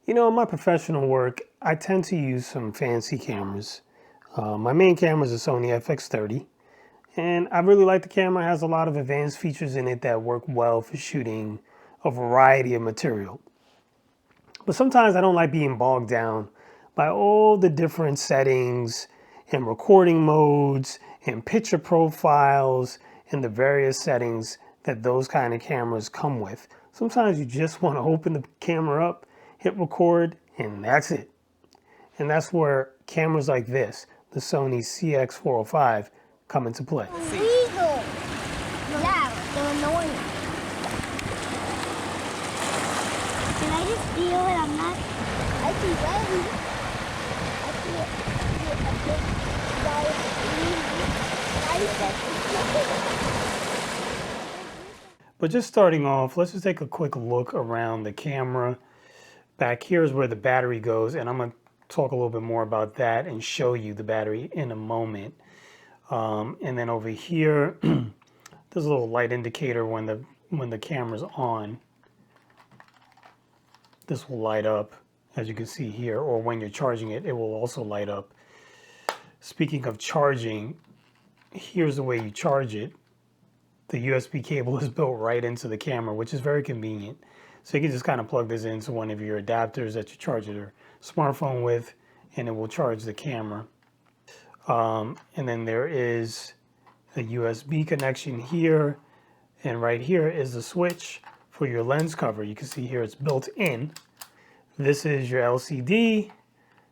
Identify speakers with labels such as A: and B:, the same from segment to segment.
A: You know, in my professional work, I tend to use some fancy cameras. My main camera is a Sony FX30, and I really like the camera. It has a lot of advanced features in it that work well for shooting a variety of material. But sometimes I don't like being bogged down by all the different settings and recording modes and picture profiles and the various settings that those kind of cameras come with. Sometimes you just want to open the camera up, hit record, and that's it. And that's where cameras like this, the Sony CX405, come into play.
B: Illegal. Yeah, they're annoying. Can I just steal it? I'm not. I see ready. I see it.
A: But just starting off, let's just take a quick look around the camera. Back here is where the battery goes, and I'm going to talk a little bit more about that and show you the battery in a moment. And then over here, there's a little light indicator when the camera's on. This will light up, as you can see here, or when you're charging it, it will also light up. Speaking of charging, here's the way you charge it. The USB cable is built right into the camera, which is very convenient. So you can just kind of plug this into one of your adapters that you charge your smartphone with, and it will charge the camera. And then there is a USB connection here, and right here is the switch for your lens cover. You can see here it's built in. This is your LCD.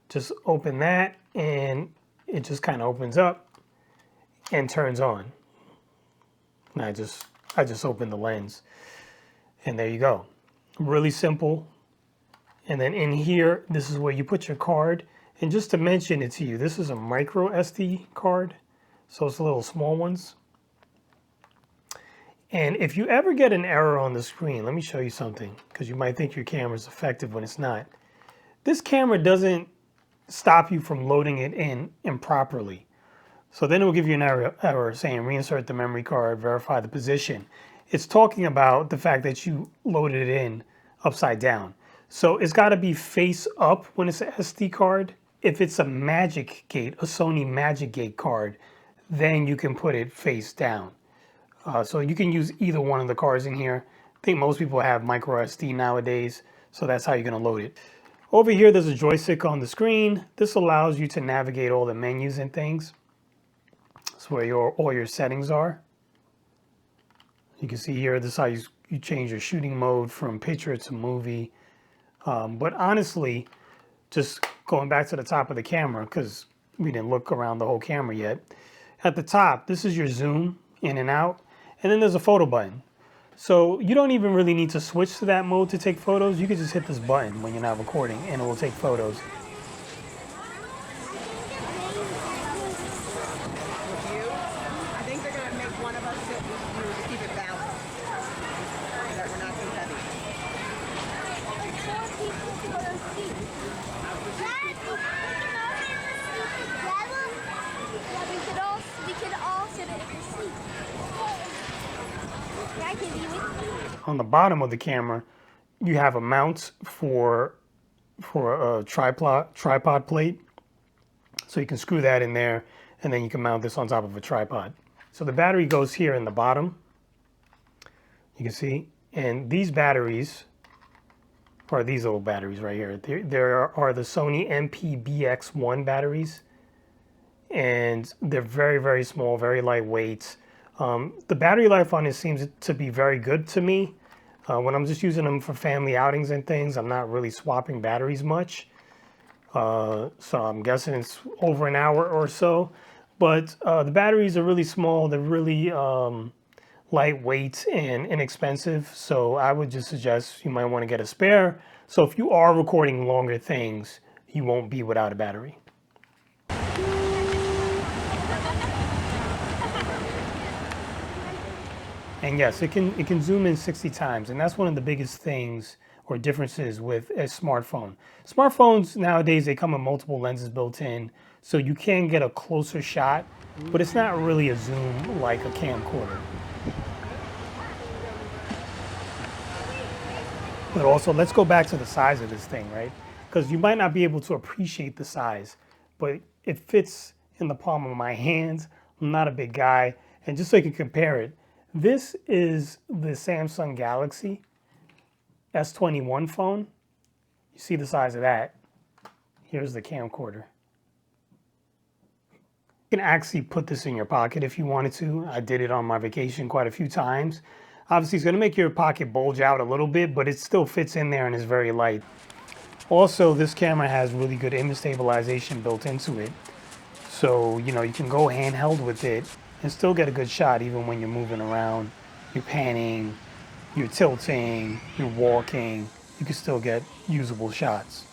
A: Just open that, and it just kind of opens up and turns on. And I just opened the lens, and there you go. Really simple. And then in here, this is where you put your card. And just to mention it to you, this is a micro SD card, so it's the little small ones. And if you ever get an error on the screen, let me show you something, because you might think your camera is effective when it's not. This camera doesn't stop you from loading it in improperly. So then it will give you an error saying reinsert the memory card, verify the position. It's talking about the fact that you loaded it in upside down. So it's got to be face up when it's an SD card. If it's a Magic Gate, a Sony Magic Gate card, then you can put it face down. So you can use either one of the cards in here. I think most people have micro SD nowadays, so that's how you're going to load it. Over here, there's a joystick on the screen. This allows you to navigate all the menus and things. That's where all your settings are. You can see here, this is how you change your shooting mode from picture to movie. But honestly, just going back to the top of the camera, because we didn't look around the whole camera yet. At the top, this is your zoom in and out. And then there's a photo button. So you don't even really need to switch to that mode to take photos. You can just hit this button when you're not recording, and it will take photos. On the bottom of the camera, you have a mount for a tripod plate. So you can screw that in there, and then you can mount this on top of a tripod. So the battery goes here in the bottom. You can see, and these batteries are these little batteries right here. There are the Sony MP-BX1 batteries, and they're very, very small, very lightweight. The battery life on it seems to be very good to me. When I'm just using them for family outings and things, I'm not really swapping batteries much. So I'm guessing it's over an hour or so. But the batteries are really small. They're really lightweight and inexpensive. So I would just suggest you might want to get a spare. So if you are recording longer things, you won't be without a battery. And yes, it can zoom in 60 times, and that's one of the biggest things or differences with a smartphone. Smartphones nowadays, they come with multiple lenses built in, so you can get a closer shot, but it's not really a zoom like a camcorder. But also, let's go back to the size of this thing, right? Because you might not be able to appreciate the size, but it fits in the palm of my hands. I'm not a big guy. And just so you can compare it, this is the Samsung Galaxy S21 phone. You see the size of that. Here's the camcorder. You can actually put this in your pocket if you wanted to. I did it on my vacation quite a few times. Obviously, it's going to make your pocket bulge out a little bit, but it still fits in there and is very light. Also, this camera has really good image stabilization built into it. So, you can go handheld with it and still get a good shot even when you're moving around, you're panning, you're tilting, you're walking. You can still get usable shots.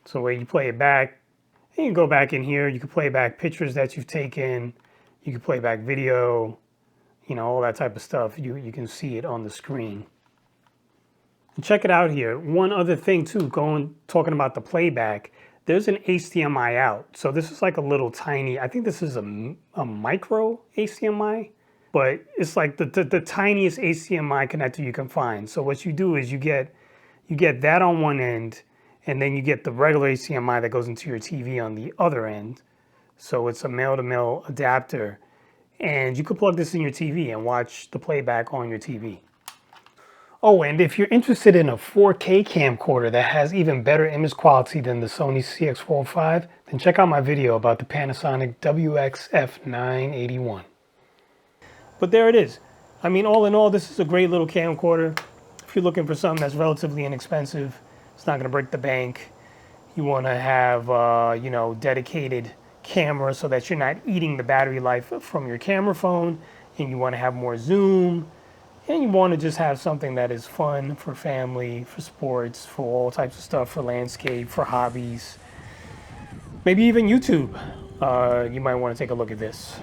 A: So when you play it back, you can go back in here. You can play back pictures that you've taken. You can play back video, all that type of stuff. You can see it on the screen. And check it out here. One other thing too, talking about the playback, there's an HDMI out. So this is like a little tiny, I think this is a micro HDMI, but it's like the tiniest HDMI connector you can find. So what you do is you get that on one end, and then you get the regular HDMI that goes into your TV on the other end. So it's a male-to-male adapter. And you could plug this in your TV and watch the playback on your TV. Oh, and if you're interested in a 4K camcorder that has even better image quality than the Sony CX-405, then check out my video about the Panasonic WX-F981. But there it is. I mean, all in all, this is a great little camcorder. If you're looking for something that's relatively inexpensive, it's not going to break the bank. You want to have, dedicated camera so that you're not eating the battery life from your camera phone, and you want to have more zoom, and you want to just have something that is fun for family, for sports, for all types of stuff, for landscape, for hobbies, maybe even YouTube. You might want to take a look at this.